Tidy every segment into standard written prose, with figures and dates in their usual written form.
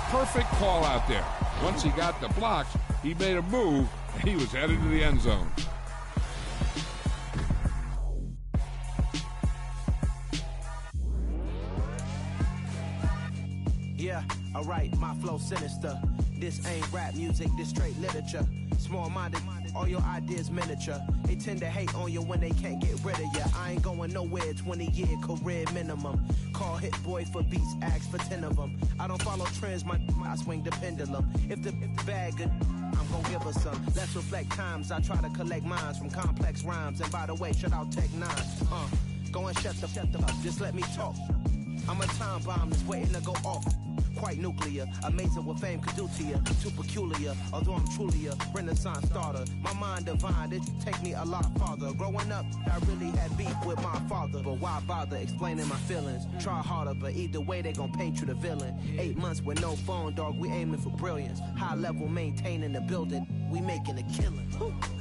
perfect call out there. Once he got the blocks, he made a move, and he was headed to the end zone. Yeah, alright, my flow sinister. This ain't rap music, this straight literature. Small-minded, all your ideas miniature. They tend to hate on you when they can't get rid of you. I ain't going nowhere, 20-year career minimum. Call hit boy for beats, ask for 10 of them. I don't follow trends, I swing the pendulum. If the bag good, I'm gon' give her some. Let's reflect times, I try to collect minds from complex rhymes. And by the way, shout out Tech 9. Go and shut the up, just let me talk. I'm a time bomb that's waiting to go off. Quite nuclear, amazing what fame could do to you. Too peculiar, although I'm truly a renaissance starter. My mind divine, it take me a lot farther. Growing up, I really had beef with my father. But why bother explaining my feelings? Try harder, but either way they gon' paint you the villain. 8 months with no phone, dog, we aiming for brilliance. High level maintaining the building, we making a killing.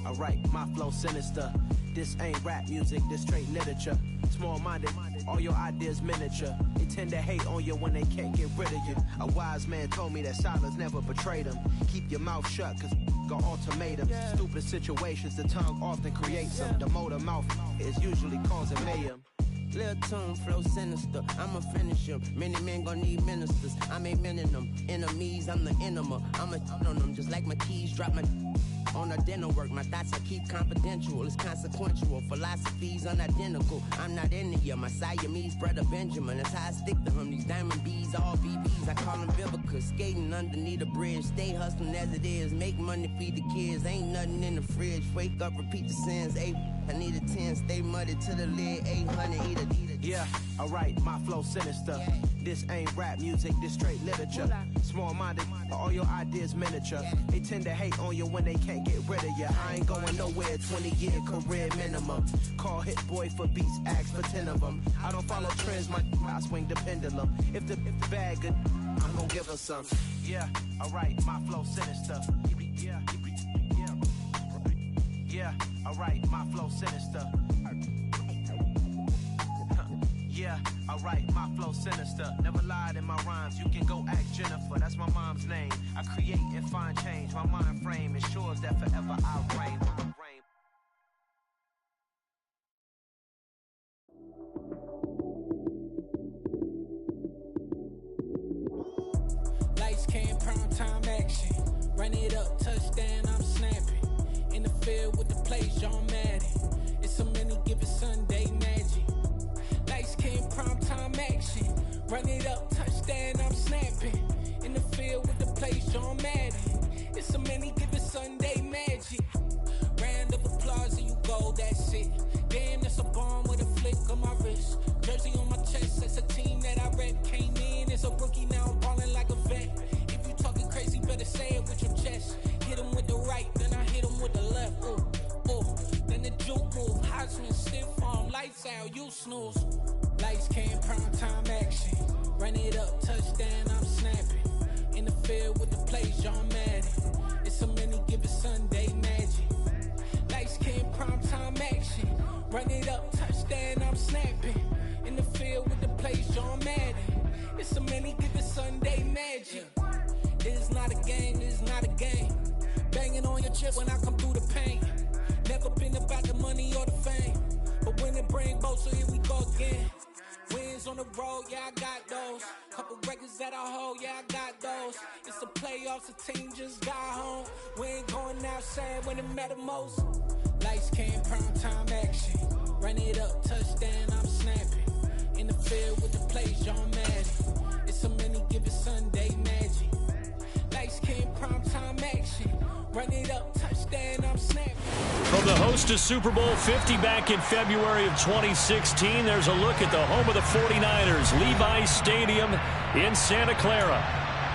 Alright, my flow sinister. This ain't rap music, this straight literature. Small-minded, all your ideas miniature. They tend to hate on you when they can't get rid of you. A wise man told me that silence never betrayed him. Keep your mouth shut, cause got ultimatums. Stupid situations, the tongue often creates them. The motor mouth is usually causing mayhem. Lil' tune, flow sinister, I'ma finish him. Many men gon' need ministers, I'm a men in them. Enemies, I'm the enema. I'ma on them, just like my keys, drop my on the dinner work. My thoughts I keep confidential, it's consequential. Philosophies unidentical, I'm not into you. My Siamese brother Benjamin, that's how I stick to him. These diamond bees, all BBs, I call them Vivica. Skating underneath a bridge, stay hustling as it is. Make money, feed the kids, ain't nothing in the fridge. Wake up, repeat the sins, I need a 10, stay muddy to the lid, 800, eat it. Yeah, alright, my flow sinister. This ain't rap music, this straight literature. Small-minded, all your ideas miniature. They tend to hate on you when they can't get rid of you. I ain't going nowhere, 20-year career minimum. Call hit boy for beats, ask for 10 of them. I don't follow trends, I swing the pendulum. If the bag good, I'm gon' give her some. Yeah, alright, my flow sinister. Yeah, alright, my flow sinister. Yeah, alright, my flow sinister. Never lied in my rhymes, you can go ask Jennifer. That's my mom's name. I create and find change. My mind frame ensures that forever I reign. Lights, cam, prime time action. Run it up, touchdown, I'm snapping. In the field with the plays, John Madden. It's a many given Sunday magic. Lights, cam, prime time action. Run it up, touchdown, I'm snapping. In the field with the plays, John Madden. It's a many given Sunday magic. Round of applause and you go, that's it. Damn, that's a bomb with a flick on my wrist. Jersey on my chest, that's a team that I rep. Came in as a rookie, now I'm ballin' like a vet. If you talking crazy, better say it with your chest. Hit him with the right, then I hit him with the left. Ooh, ooh. Then the juke move, Heisman, stiff arm, lights out, you snooze. Lights, cam, prime time action. Run it up, touchdown, I'm snapping. In the field with the plays, John Madden. It's a many given Sunday magic. Lights, cam, prime time action. Run it up, touchdown, I'm snapping. In the field with the plays, John Madden. It's a many given Sunday magic. It is not a game, it is not a game. Banging on your chip when I come through the pain. Never been about the money or the fame. But when it bring both, so here we go again. Wins on the road, yeah, I got those. Couple records that I hold, yeah, I got those. It's the playoffs, the team just got home. We ain't going outside when it matter most. Lights, cam, prime time action. Run it up, touchdown, I'm snapping. In the field with the plays, John Madden. It's a many given Sunday magic. Lights, cam, prime time action. Run it up, touchdown, I'm snapping. From the host of Super Bowl 50 back in February of 2016, there's a look at the home of the 49ers, Levi's Stadium in Santa Clara.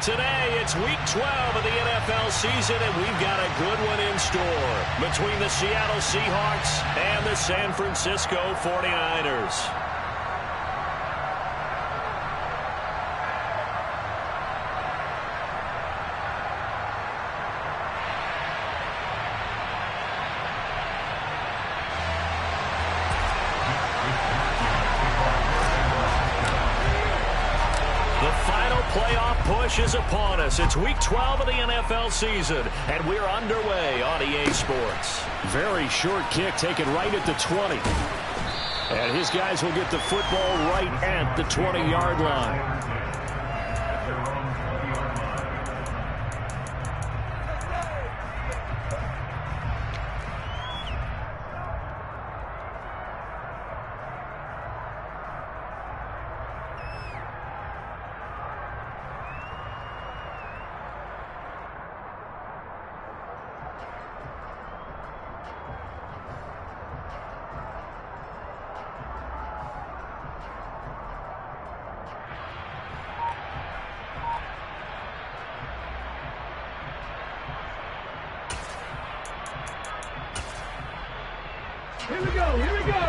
Today, it's week 12 of the NFL season, and we've got a good one in store between the Seattle Seahawks and the San Francisco 49ers. rush is upon us. It's week 12 of the NFL season, and we're underway on EA Sports. Very short kick taken right at the 20. And his guys will get the football right at the 20-yard line. Here we go, here we go!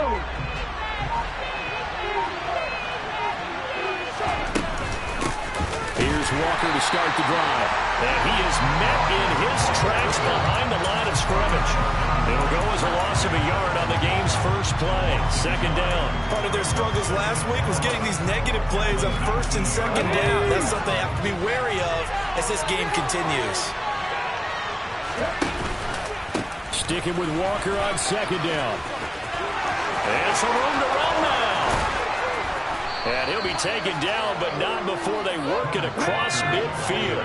Here's Walker to start the drive. And he is met in his tracks behind the line of scrimmage. It'll go as a loss of a yard on the game's first play. Second down. Part of their struggles last week was getting these negative plays on first and second down. That's something they have to be wary of as this game continues. Sticking with Walker on second down. And some room to run now. And he'll be taken down, but not before they work it across midfield.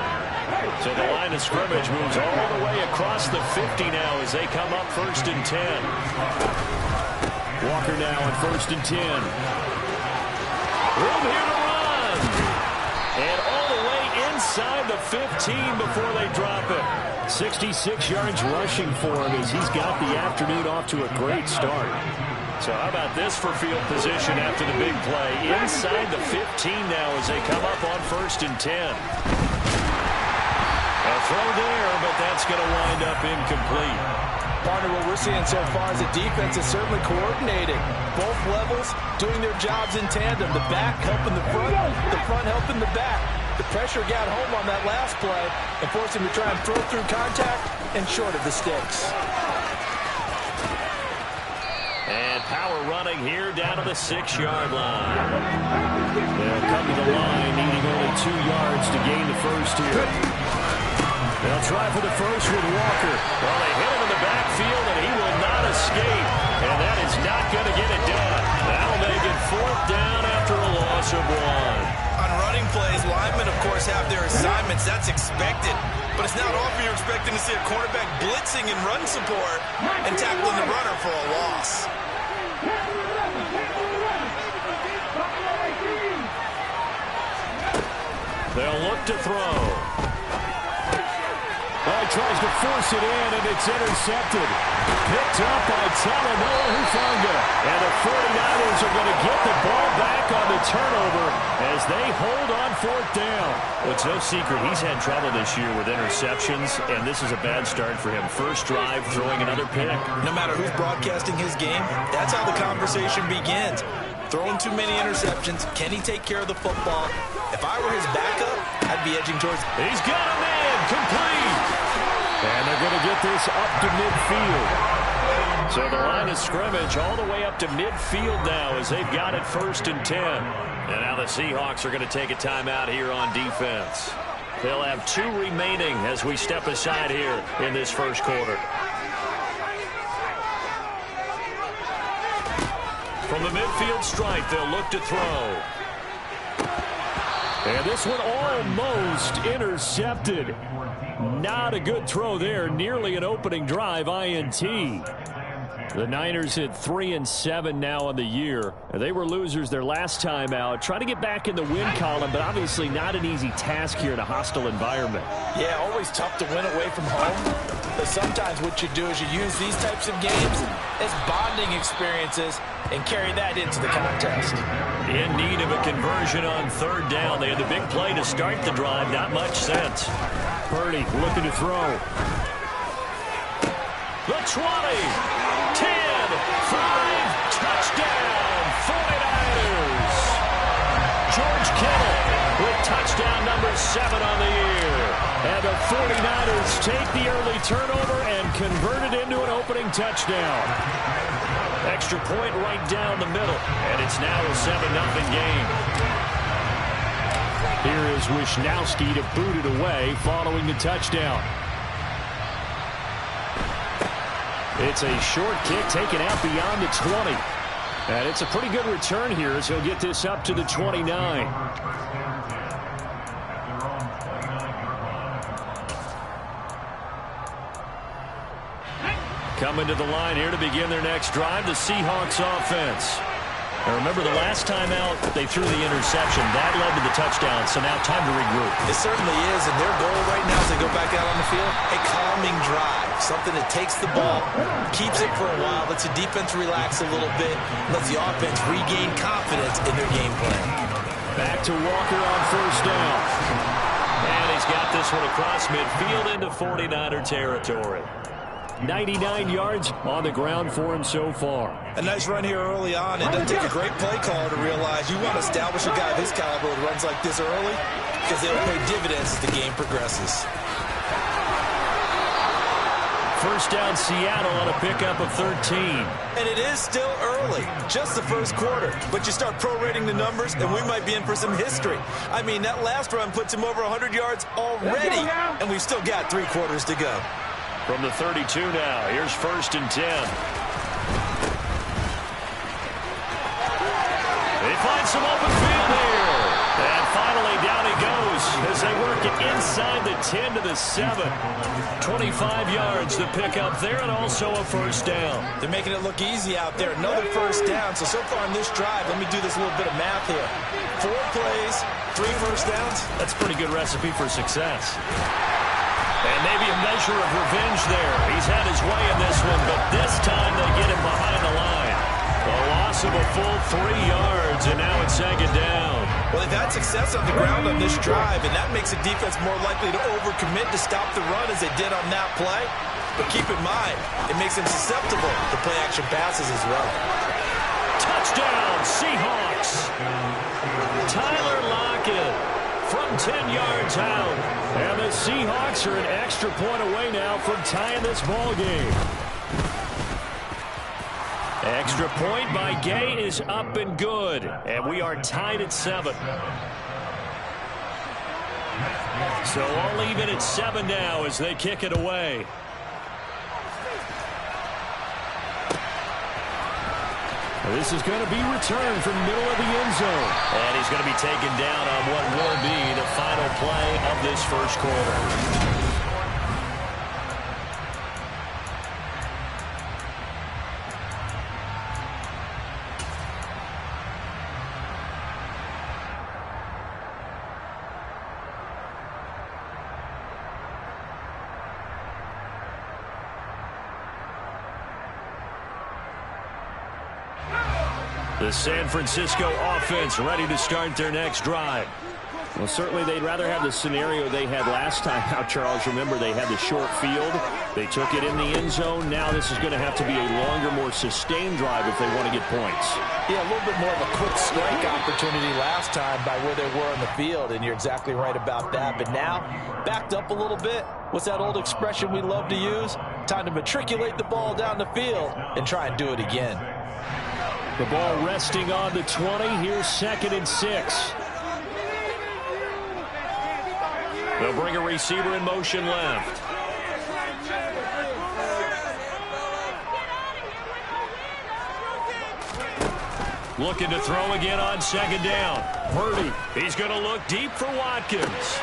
So the line of scrimmage moves all the way across the 50 now as they come up first and 10. Walker now on first and 10. Room here to run. And all the way inside the 15 before they drop it. 66 yards rushing for him as he's got the afternoon off to a great start. So how about this for field position after the big play? Inside the 15 now as they come up on first and 10. A throw there, but that's going to wind up incomplete. Partner, what we're seeing so far is the defense is certainly coordinating. Both levels doing their jobs in tandem. The back helping the front helping the back. The pressure got home on that last play and forced him to try and throw through contact and short of the sticks. And power running here down to the 6-yard line. They'll come to the line needing only 2 yards to gain the first here. They'll try for the first with Walker. Well, they hit him in the backfield, and he will not escape. And that is not going to get it done. That'll make it 4th down after a loss of 1. On running plays, linemen, of course, have their assignments. That's expected. But it's not often you're expecting to see a quarterback blitzing in run support and tackling the runner for a loss. They'll look to throw. Well, he tries to force it in, and it's intercepted. Picked up by Talanoa Hufanga. And the 49ers are going to get the ball back on the turnover as they hold on 4th down. Well, it's no secret he's had trouble this year with interceptions, and this is a bad start for him. First drive, throwing another pick. No matter who's broadcasting his game, that's how the conversation begins. Throwing too many interceptions. Can he take care of the football? If I were his backup, I'd be edging towards... He's got a man, complete. And they're going to get this up to midfield. So the line of scrimmage all the way up to midfield now as they've got it 1st and 10. And now the Seahawks are going to take a timeout here on defense. They'll have 2 remaining as we step aside here in this first quarter. From the midfield stripe, they'll look to throw. And this one almost intercepted. Not a good throw there. Nearly an opening drive INT. The Niners hit 3-7 now on the year. They were losers their last time out. Try to get back in the win column, but obviously not an easy task here in a hostile environment. Yeah, always tough to win away from home. But sometimes what you do is you use these types of games as bonding experiences and carry that into the contest. In need of a conversion on 3rd down. They had the big play to start the drive. Not much sense. Purdy looking to throw. The 20, 10, 5, touchdown, 49ers. George Kittle with touchdown number 7 on the year. And the 49ers take the early turnover and convert it into an opening touchdown. Extra point right down the middle, and it's now a 7-0 game. Here is Wisnowski to boot it away following the touchdown. It's a short kick taken out beyond the 20. And it's a pretty good return here as he'll get this up to the 29. Coming to the line here to begin their next drive, the Seahawks offense. And remember, the last time out, they threw the interception. That led to the touchdown, so now time to regroup. It certainly is, and their goal right now as they go back out on the field, a calming drive. Something that takes the ball, keeps it for a while, lets the defense relax a little bit, lets the offense regain confidence in their game plan. Back to Walker on first down. And he's got this one across midfield into 49er territory. 99 yards on the ground for him so far. A nice run here early on. It doesn't take a great play caller to realize you want to establish a guy of his caliber who runs like this early because they'll pay dividends as the game progresses. First down Seattle on a pickup of 13. And it is still early, just the first quarter. But you start prorating the numbers, and we might be in for some history. I mean, that last run puts him over 100 yards already, and we've still got 3 quarters to go. From the 32 now, here's first and 10. They find some open field here. And finally down he goes as they work it inside the 10 to the 7. 25 yards to pick up there and also a first down. They're making it look easy out there. Another first down. So far in this drive, let me do this little bit of math here. 4 plays, 3 first downs. That's a pretty good recipe for success. And maybe a measure of revenge there. He's had his way in this one, but this time they get him behind the line. A loss of a full 3 yards, and now it's second down. Well, they've had success on the ground on this drive, and that makes the defense more likely to overcommit to stop the run as they did on that play. But keep in mind, it makes them susceptible to play-action passes as well. Touchdown, Seahawks. Tyler Lockett from 10 yards out. And the Seahawks are an extra point away now from tying this ball game. Extra point by Gay is up and good. And we are tied at 7. So all even at 7 now as they kick it away. This is going to be returned from the middle of the end zone. And he's going to be taken down on what will be the final play of this first quarter. The San Francisco offense ready to start their next drive. Well, certainly they'd rather have the scenario they had last time out, Charles. Remember, they had the short field. They took it in the end zone. Now this is going to have to be a longer, more sustained drive if they want to get points. Yeah, a little bit more of a quick strike opportunity last time by where they were on the field, and you're exactly right about that. But now, backed up a little bit. What's that old expression we love to use? Time to matriculate the ball down the field and try and do it again. The ball resting on the 20. Here's second and 6. They'll bring a receiver in motion left. Looking to throw again on second down. Purdy, he's going to look deep for Watkins.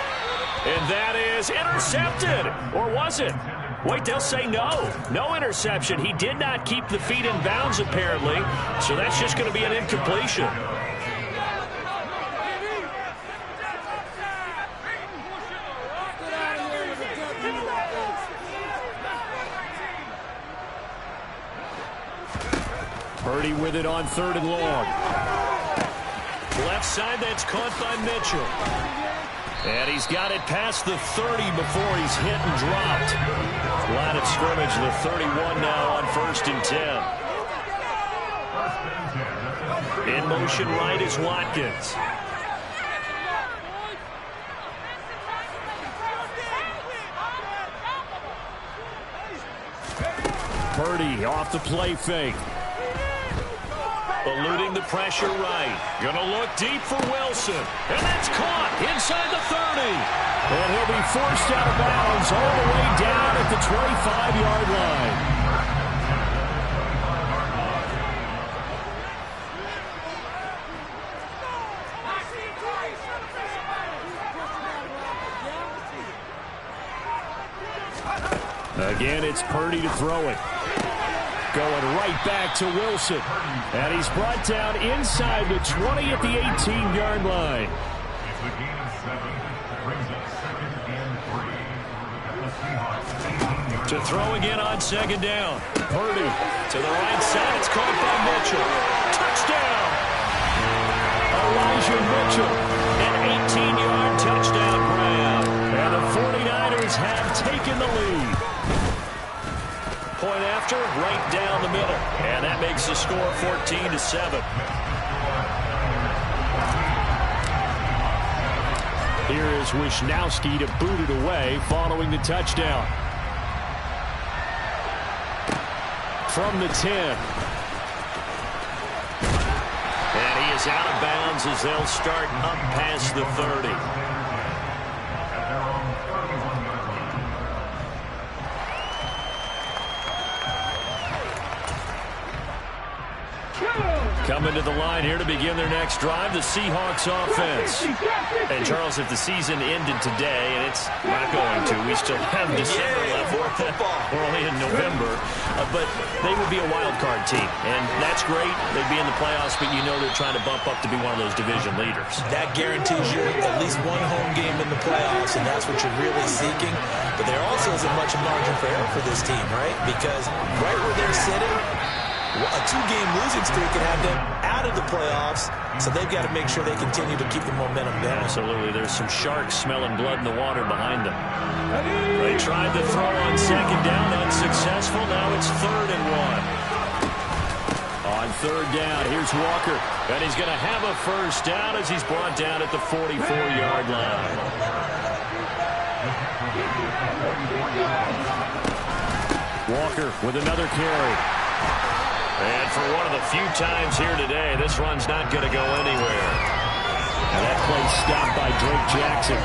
And that is intercepted. Or was it? Wait, they'll say no. No interception. He did not keep the feet in bounds, apparently. So that's just going to be an incompletion. Purdy with it on 3rd and long. Left side, that's caught by Mitchell. And he's got it past the 30 before he's hit and dropped. Line of scrimmage, the 31 now on 1st and 10. In motion right is Watkins. Purdy off the play fake. Eluding the pressure right. Gonna look deep for Wilson. And that's caught inside the 30. And he'll be forced out of bounds all the way down at the 25-yard line. Again, it's Purdy to throw it. Going right back to Wilson. And he's brought down inside the 20 at the 18-yard line. It's a gain of 7. Brings up 2nd and 3. At the Seahawks 18-yard To throw again on 2nd down. Purdy to the right side. It's caught by Mitchell. Touchdown! Elijah Mitchell. An 18-yard touchdown grab. And the 49ers have taken the lead. Point after, right down the middle. And that makes the score 14-7. Here is Wisnowski to boot it away following the touchdown. From the 10. And he is out of bounds as they'll start up past the 30. Coming to the line here to begin their next drive, the Seahawks offense. And, Charles, if the season ended today, and it's not going to, we still have December left. We're only in November. But they would be a wild card team, and that's great. They'd be in the playoffs, but you know they're trying to bump up to be one of those division leaders. That guarantees you at least one home game in the playoffs, and that's what you're really seeking. But there also isn't much margin for error for this team, right? Because right where they're sitting, a 2-game losing streak can have them out of the playoffs, so they've got to make sure they continue to keep the momentum going. Absolutely. There's some sharks smelling blood in the water behind them. They tried to throw on 2nd down, unsuccessful. Now it's 3rd and 1. On 3rd down, here's Walker, and he's going to have a first down as he's brought down at the 44-yard line. Walker with another carry. And for one of the few times here today, this run's not going to go anywhere. And that play stopped by Drake Jackson.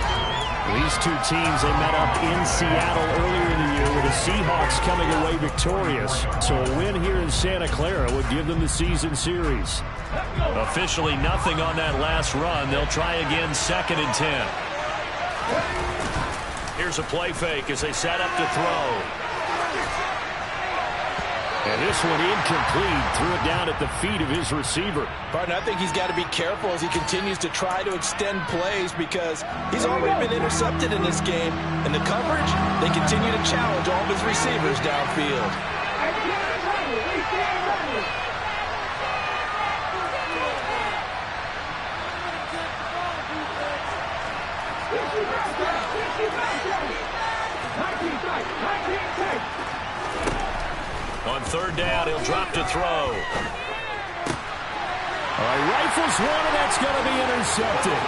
These two teams, they met up in Seattle earlier in the year with the Seahawks coming away victorious. So a win here in Santa Clara would give them the season series. Officially nothing on that last run. They'll try again 2nd and 10. Here's a play fake as they set up to throw. And this one incomplete. Threw it down at the feet of his receiver. Pardon, I think he's got to be careful as he continues to try to extend plays because he's already been intercepted in this game. And the coverage, they continue to challenge all of his receivers downfield. On 3rd down, he'll drop to throw. All right, rifles one, and that's going to be intercepted.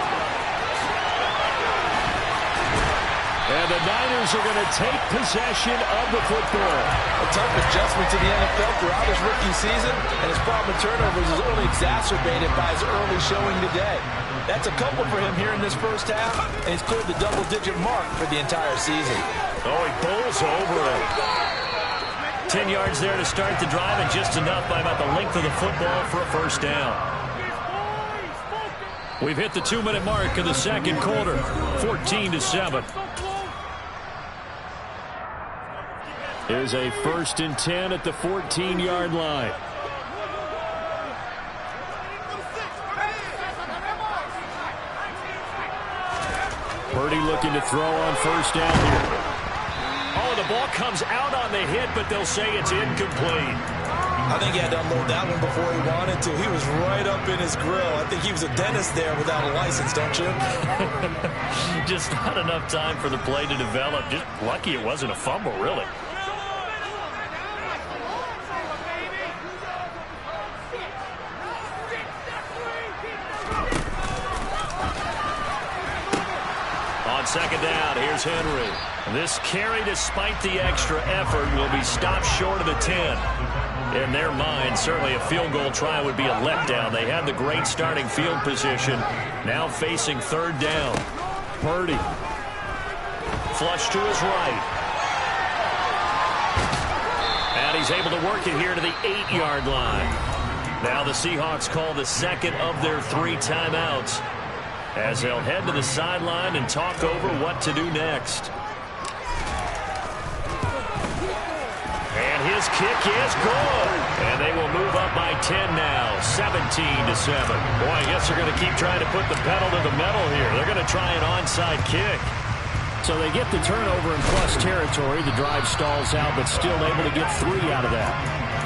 And the Niners are going to take possession of the football. A tough adjustment to the NFL throughout his rookie season, and his problem with turnovers is only exacerbated by his early showing today. That's a couple for him here in this first half, and he's cleared the double-digit mark for the entire season. Oh, he pulls over it. 10 yards there to start the drive, and just enough by about the length of the football for a first down. We've hit the 2-minute mark of the second quarter, 14-7. Here's a 1st and 10 at the 14-yard line. Purdy looking to throw on 1st down here. Oh, the ball comes out on the hit, but they'll say it's incomplete. I think he had to unload that one before he wanted to. He was right up in his grill. I think he was a dentist there without a license, don't you? Just not enough time for the play to develop. Just lucky it wasn't a fumble, really. On 2nd down, here's Henry. This carry, despite the extra effort, will be stopped short of the 10. In their mind, certainly a field goal try would be a letdown. They had the great starting field position. Now facing third down. Purdy. Flush to his right. And he's able to work it here to the 8-yard line. Now the Seahawks call the second of their 3 timeouts as they'll head to the sideline and talk over what to do next. And his kick is good. And they will move up by 10 now, 17-7. Boy, I guess they're going to keep trying to put the pedal to the metal here. They're going to try an onside kick. So they get the turnover in plus territory. The drive stalls out, but still able to get 3 out of that.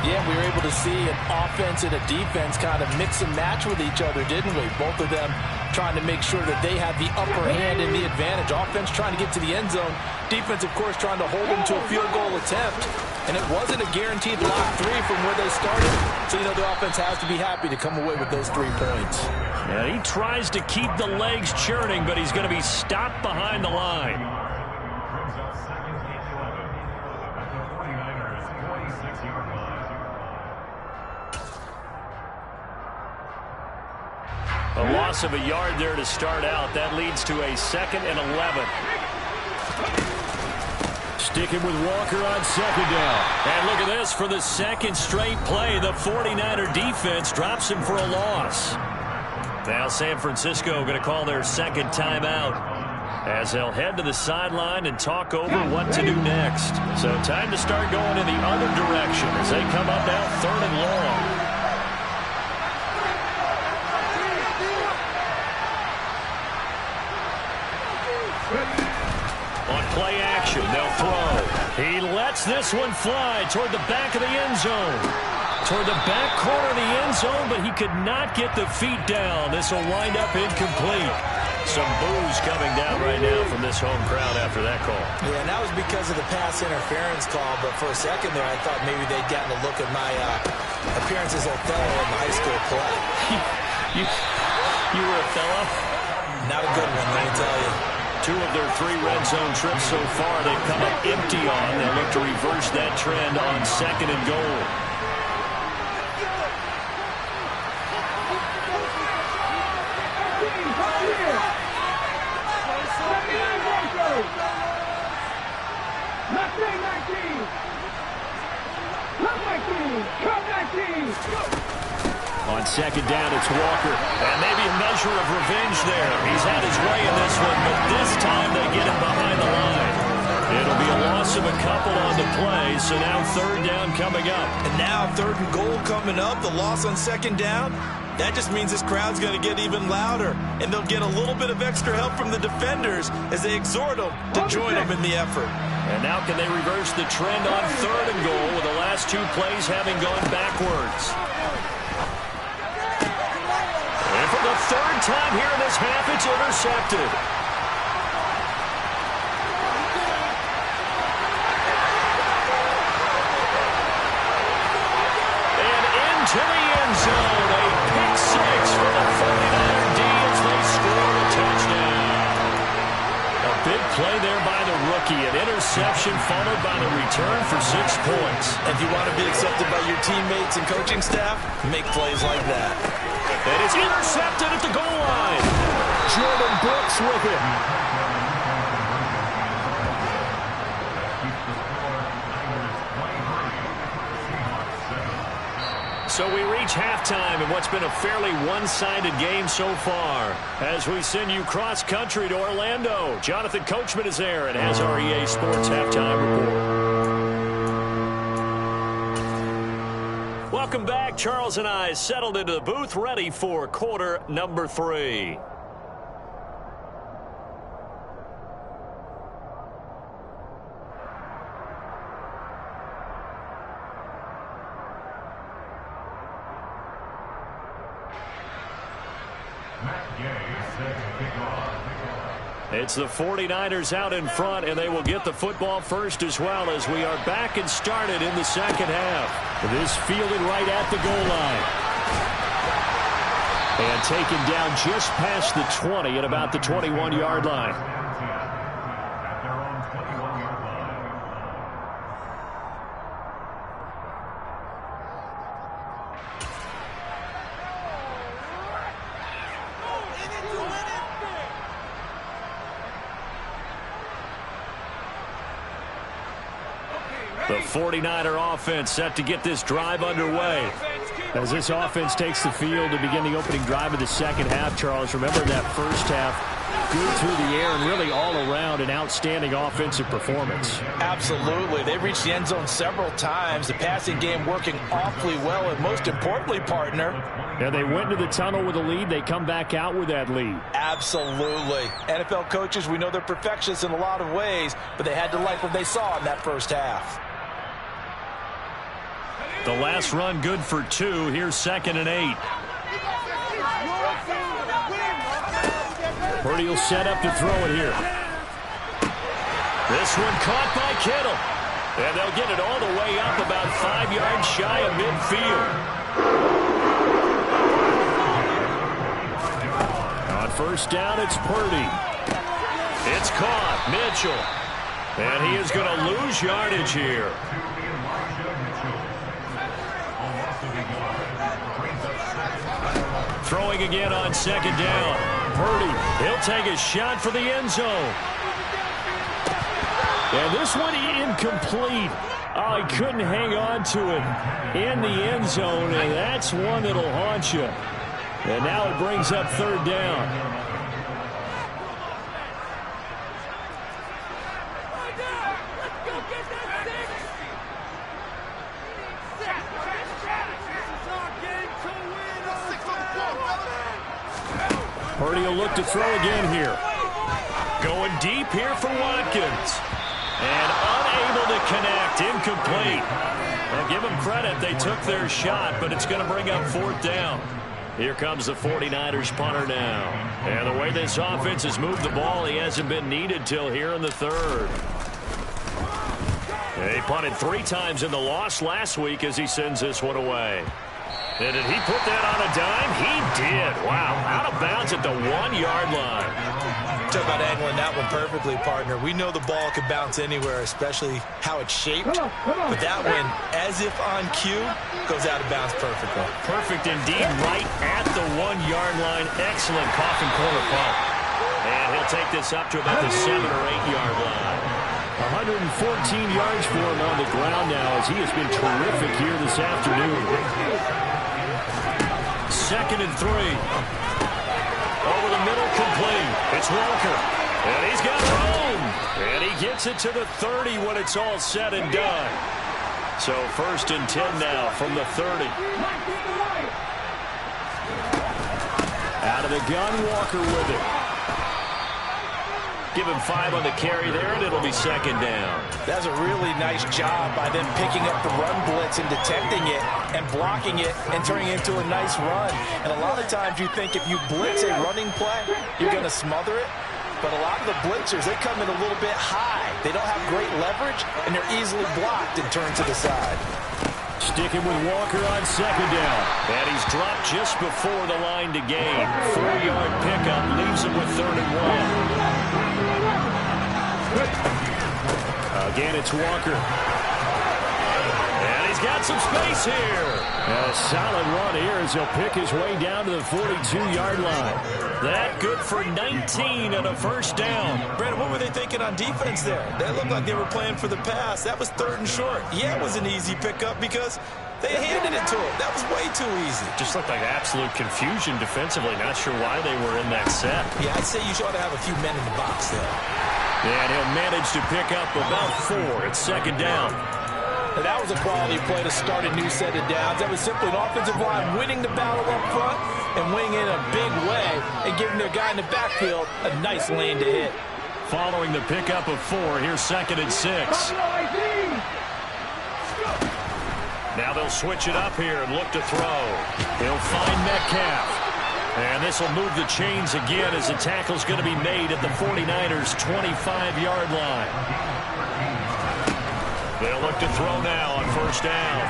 Yeah, we were able to see an offense and a defense kind of mix and match with each other, didn't we? Both of them trying to make sure that they have the upper hand and the advantage. Offense trying to get to the end zone. Defense, of course, trying to hold them to a field goal attempt. And it wasn't a guaranteed lock 3 from where they started. So, the offense has to be happy to come away with those 3 points. Yeah, he tries to keep the legs churning, but he's going to be stopped behind the line. A loss of a yard there to start out. That leads to a 2nd and 11. Sticking with Walker on second down. And look at this. For the second straight play, the 49er defense drops him for a loss. Now San Francisco going to call their second timeout as they'll head to the sideline and talk over what to do next. So time to start going in the other direction as they come up now 3rd and long. On play action, they'll throw. He lets this one fly toward the back of the end zone. Toward the back corner of the end zone, but he could not get the feet down. This will wind up incomplete. Some boos coming down right now from this home crowd after that call. Yeah, and that was because of the pass interference call, but for a second there I thought maybe they'd gotten a look at my appearance as Othello in the high school play. You were Othello? Not a good one, let me tell you. 2 of their 3 red zone trips so far they've come up empty on. They'll look to reverse that trend on 2nd and goal. On second down, it's Walker. And maybe a measure of revenge there. He's had his way in this one, but this time they get him behind the line. It'll be a loss of a couple on the play, so now 3rd down coming up. And now 3rd and goal coming up, the loss on 2nd down. That just means this crowd's going to get even louder, and they'll get a little bit of extra help from the defenders as they exhort them to join them in the effort. And now can they reverse the trend on 3rd and goal with the last 2 plays having gone backwards? And for the 3rd time here in this half, it's intercepted. And into the end zone, a pick 6 for the 49er D as they score a touchdown. A big play there by the rookie. An interception followed by the return for 6 points. If you want to be accepted by your teammates and coaching staff, make plays like that. And it's intercepted at the goal line. Jordan Brooks with it. So we reach halftime in what's been a fairly one-sided game so far. As we send you cross-country to Orlando, Jonathan Coachman is there and has our EA Sports Halftime Report. Welcome back. Charles and I settled into the booth, ready for quarter number 3. It's the 49ers out in front, and they will get the football first as well as we are back and started in the second half. This fielded right at the goal line. And taken down just past the 20 at about the 21-yard line. The 49er offense set to get this drive underway. As this offense takes the field to begin the opening drive of the second half, Charles, remember that first half, good through the air and really all around an outstanding offensive performance. Absolutely. They reached the end zone several times. The passing game working awfully well, and most importantly, partner. Yeah, they went to the tunnel with a lead. They come back out with that lead. Absolutely. NFL coaches, we know they're perfectionists in a lot of ways, but they had to like what they saw in that first half. The last run good for 2. Here's 2nd and 8. Purdy will set up to throw it here. This one caught by Kittle. And they'll get it all the way up about 5 yards shy of midfield. On first down, it's Purdy. It's caught. Mitchell. And he is going to lose yardage here. Throwing again on 2nd down. Purdy, he'll take a shot for the end zone. And this one incomplete. Oh, he couldn't hang on to it in the end zone, and that's one that'll haunt you. And now it brings up 3rd down. Purdy will look to throw again here. Going deep here for Watkins. And unable to connect. Incomplete. Well, give them credit. They took their shot, but it's going to bring up 4th down. Here comes the 49ers punter now. And the way this offense has moved the ball, he hasn't been needed till here in the 3rd. He punted 3 times in the loss last week as he sends this one away. And did he put that on a dime? He did. Wow. Out of bounds at the 1-yard line. Talk about angling that one perfectly, partner. We know the ball can bounce anywhere, especially how it's shaped. But that one, as if on cue, goes out of bounds perfectly. Perfect indeed, right at the 1-yard line. Excellent coffin corner punt. And he'll take this up to about the 7- or 8-yard line. 114 yards for him on the ground now as he has been terrific here this afternoon. 2nd and 3. Over the middle, complete. It's Walker. And he's got room. And he gets it to the 30 when it's all said and done. So 1st and 10 now from the 30. Out of the gun, Walker with it. Give him 5 on the carry there, and it'll be 2nd down. That's a really nice job by them picking up the run blitz and detecting it and blocking it and turning it into a nice run. And a lot of times you think if you blitz a running play, you're going to smother it. But a lot of the blitzers, they come in a little bit high. They don't have great leverage, and they're easily blocked and turned to the side. Sticking with Walker on 2nd down. And he's dropped just before the line to gain. 4-yard pickup leaves him with 3rd and 1. Again, it's Walker. And he's got some space here. A solid run here as he'll pick his way down to the 42-yard line. That good for 19 and a 1st down. Brandon, what were they thinking on defense there? They looked like they were playing for the pass. That was 3rd and short. Yeah, it was an easy pickup because they handed it to him. That was way too easy. Just looked like absolute confusion defensively. Not sure why they were in that set. Yeah, I'd say you ought to have a few men in the box there. And he'll manage to pick up about 4. It's 2nd down. And that was a quality play to start a new set of downs. That was simply an offensive line winning the battle up front and winning in a big way and giving their guy in the backfield a nice lane to hit. Following the pickup of 4, here's 2nd and 6. Now they'll switch it up here and look to throw. He'll find Metcalf. And this will move the chains again as the tackle's going to be made at the 49ers' 25-yard line. They'll look to throw now on 1st down.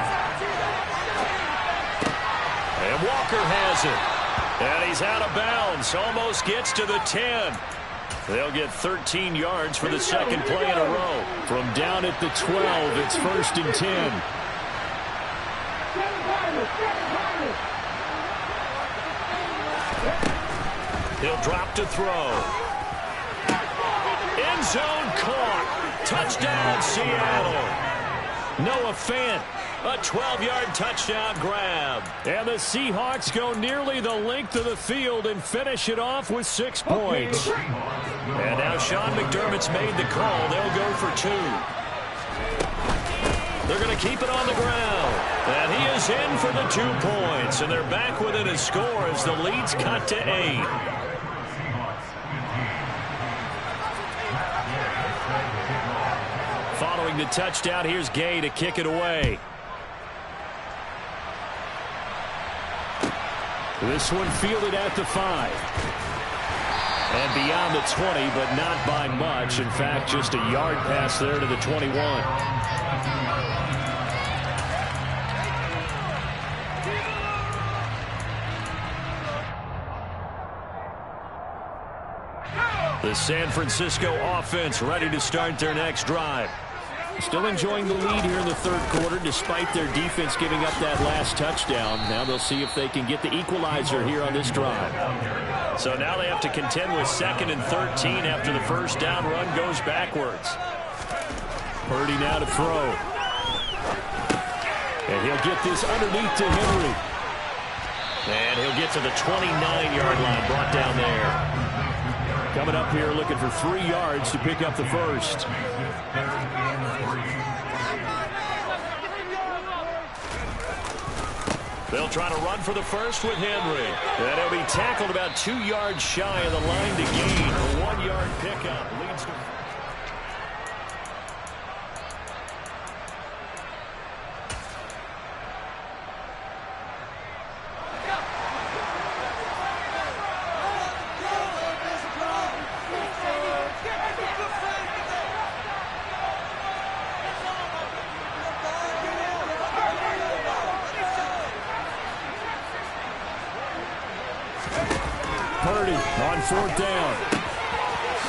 And Walker has it. And he's out of bounds. Almost gets to the 10. They'll get 13 yards for the 2nd play in a row. From down at the 12, it's 1st and 10. He'll drop to throw. End zone caught. Touchdown, Seattle. Noah Fant, a 12-yard touchdown grab. And the Seahawks go nearly the length of the field and finish it off with 6 points. And now Sean McDermott's made the call. They'll go for 2. They're going to keep it on the ground. And he is in for the 2 points. And they're back within a score as the lead's cut to 8. Following the touchdown, here's Gay to kick it away. This one fielded at the 5. And beyond the 20, but not by much. In fact, just a yard pass there to the 21. The San Francisco offense ready to start their next drive. Still enjoying the lead here in the third quarter despite their defense giving up that last touchdown. Now they'll see if they can get the equalizer here on this drive. So now they have to contend with 2nd and 13 after the first down run goes backwards. Purdy now to throw. And he'll get this underneath to Henry. And he'll get to the 29-yard line, brought down there. Coming up here looking for 3 yards to pick up the first. They'll try to run for the first with Henry. And he'll be tackled about 2 yards shy of the line to gain. A 1-yard pickup leads to... Purdy on 4th down.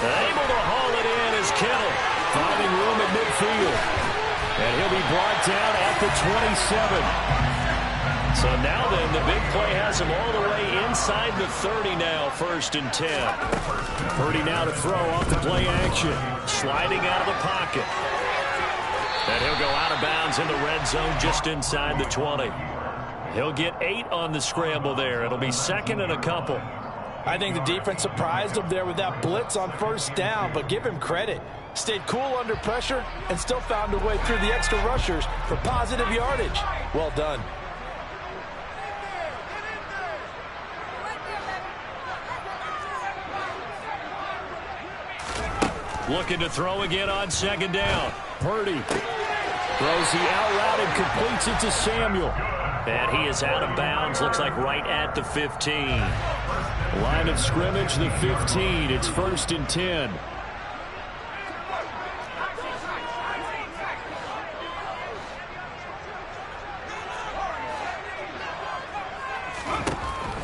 Able to haul it in is Kittle, finding room at midfield. And he'll be brought down at the 27. So now then, the big play has him all the way inside the 30 now, 1st and 10. Purdy now to throw off the play action. Sliding out of the pocket. And he'll go out of bounds in the red zone just inside the 20. He'll get 8 on the scramble there. It'll be 2nd and a couple. I think the defense surprised him there with that blitz on 1st down, but give him credit. Stayed cool under pressure and still found a way through the extra rushers for positive yardage. Well done. Looking to throw again on 2nd down. Purdy throws the out route and completes it to Samuel. And he is out of bounds, looks like right at the 15. Line of scrimmage, the 15. It's 1st and 10.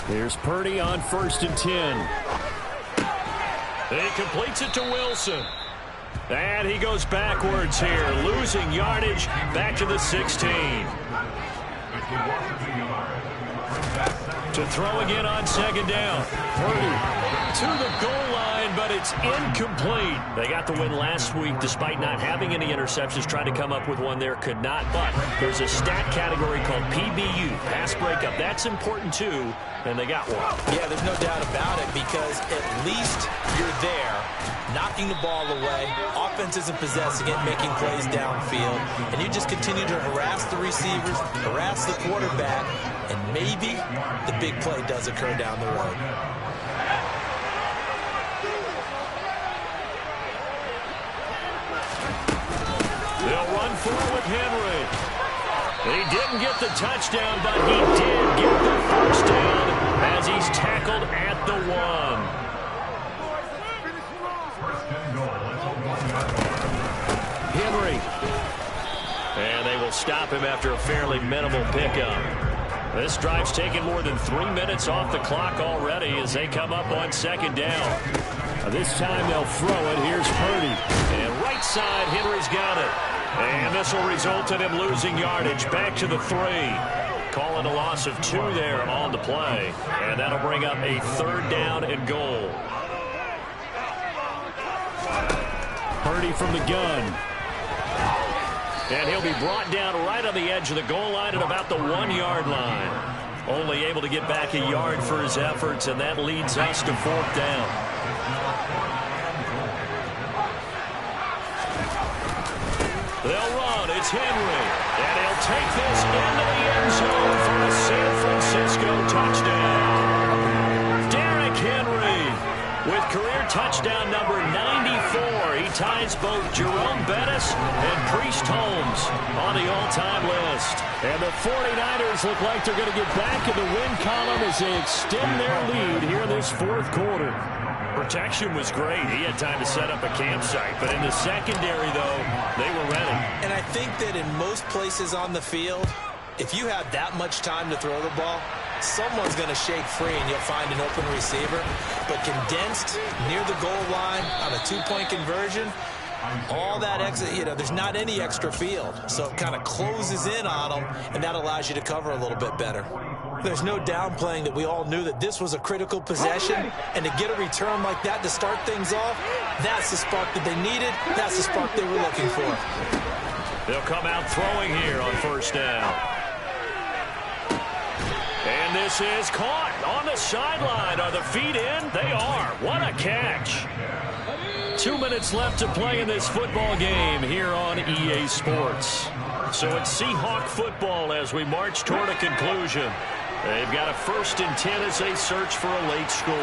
Here's Purdy on 1st and 10. He completes it to Wilson. And he goes backwards here, losing yardage back to the 16. To throw again on 2nd down. Purdy to the goal line, but it's incomplete. They got the win last week despite not having any interceptions. Tried to come up with one there, could not. But there's a stat category called PBU, pass breakup. That's important too, and they got one. Yeah, there's no doubt about it because at least you're there, knocking the ball away. Offense isn't possessing it, making plays downfield. And you just continue to harass the receivers, harass the quarterback, and maybe the big play does occur down the road. They'll run forward with Henry. He didn't get the touchdown, but he did get the first down as he's tackled at the 1. Henry. And they will stop him after a fairly minimal pickup. This drive's taken more than 3 minutes off the clock already as they come up on 2nd down. This time they'll throw it. Here's Purdy. And right side, Henry's got it. And this will result in him losing yardage back to the 3. Calling a loss of 2 there on the play. And that'll bring up a 3rd down and goal. Purdy from the gun. And he'll be brought down right on the edge of the goal line at about the 1-yard line. Only able to get back a yard for his efforts, and that leads us to 4th down. They'll run. It's Henry. And he'll take this into the end zone for a San Francisco touchdown. Derrick Henry with career touchdown number 94. He ties both Jerome Bettis and Priest Holmes on the all-time list. And the 49ers look like they're going to get back in the win column as they extend their lead here in this 4th quarter. Protection was great. He had time to set up a campsite. But in the secondary, though, they were ready. And I think that in most places on the field, if you have that much time to throw the ball, someone's going to shake free and you'll find an open receiver. But condensed near the goal line on a 2-point conversion, all that extra, there's not any extra field. So it kind of closes in on them, and that allows you to cover a little bit better. There's no downplaying that we all knew that this was a critical possession, and to get a return like that to start things off, that's the spark that they needed. That's the spark they were looking for. They'll come out throwing here on 1st down. And this is caught on the sideline. Are the feet in? They are. What a catch. 2 minutes left to play in this football game here on EA Sports. So it's Seahawk football as we march toward a conclusion. They've got a 1st and 10 as they search for a late score.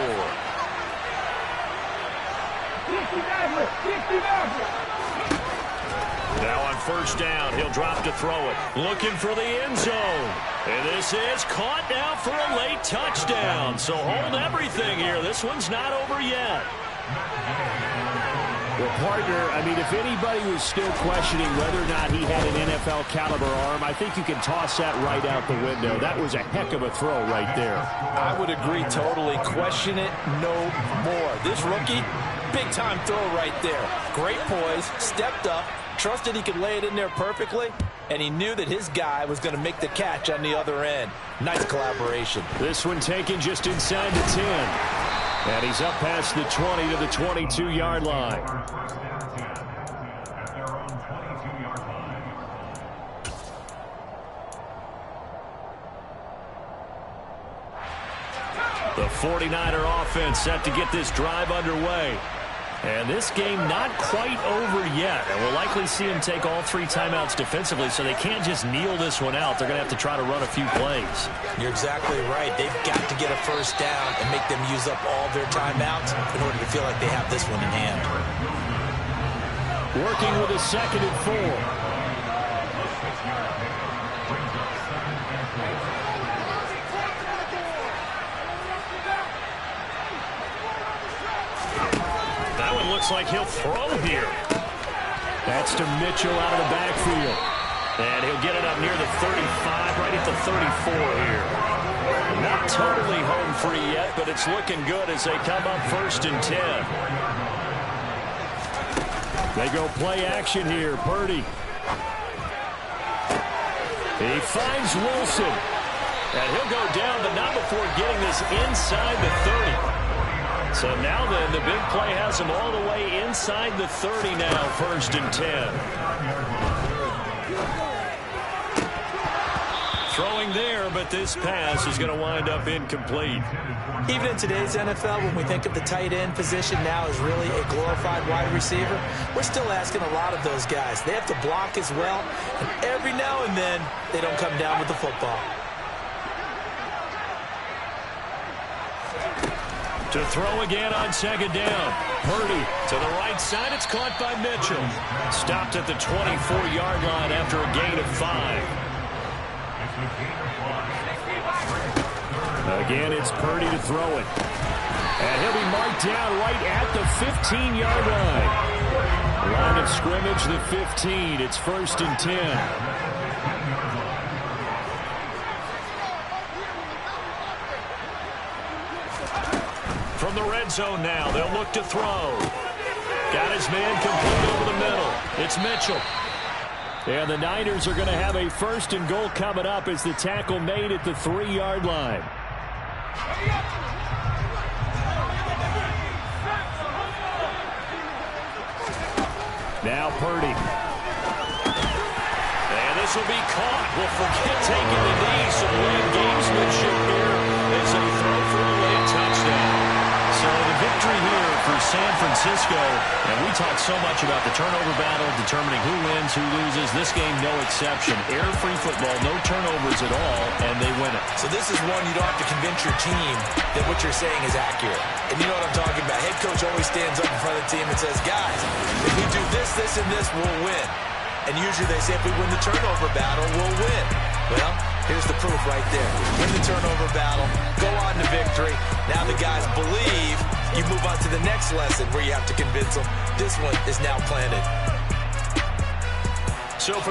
Now on 1st down, he'll drop to throw it. Looking for the end zone. And this is caught now for a late touchdown. So hold everything here. This one's not over yet. Well, partner, I mean, if anybody was still questioning whether or not he had an NFL caliber arm, I think you can toss that right out the window. That was a heck of a throw right there. I would agree totally. Question it no more. This rookie, big-time throw right there. Great poise, stepped up, trusted he could lay it in there perfectly, and he knew that his guy was going to make the catch on the other end. Nice collaboration. This one taken just inside the 10. And he's up past the 20 to the 22-yard line. The 49er offense set to get this drive underway. And this game not quite over yet. And we'll likely see him take all 3 timeouts defensively, so they can't just kneel this one out. They're going to have to try to run a few plays. You're exactly right. They've got to get a 1st down and make them use up all their timeouts in order to feel like they have this one in hand. Working with a 2nd and 4. Looks like he'll throw here. That's to Mitchell out of the backfield. And he'll get it up near the 35, right at the 34 here. Not totally home free yet, but it's looking good as they come up 1st and 10. They go play action here. Purdy. He finds Wilson. And he'll go down, but not before getting this inside the 30. So now then, the big play has him all the way inside the 30 now, 1st and 10. Throwing there, but this pass is going to wind up incomplete. Even in today's NFL, when we think of the tight end position now as really a glorified wide receiver, we're still asking a lot of those guys. They have to block as well, and every now and then, they don't come down with the football. To throw again on 2nd down. Purdy to the right side. It's caught by Mitchell. Stopped at the 24-yard line after a gain of 5. Again, it's Purdy to throw it. And he'll be marked down right at the 15-yard line. Line of scrimmage, the 15. It's 1st and 10. From the red zone now, they'll look to throw. Got his man complete over the middle. It's Mitchell. And the Niners are going to have a 1st and goal coming up as the tackle made at the 3-yard line. Now Purdy. This will be caught. We'll forget taking the knee. Some late gamesmanship here as they throw for a late touchdown. So the victory here for San Francisco. And we talk so much about the turnover battle, determining who wins, who loses. This game, no exception. Error-free football, no turnovers at all, and they win it. So this is one you don't have to convince your team that what you're saying is accurate. And you know what I'm talking about. Head coach always stands up in front of the team and says, guys, if we do this, this, and this, we'll win. And usually they say if we win the turnover battle, we'll win. Well, here's the proof right there. Win the turnover battle, go on to victory. Now the guys believe. You move on to the next lesson where you have to convince them. This one is now planted. So for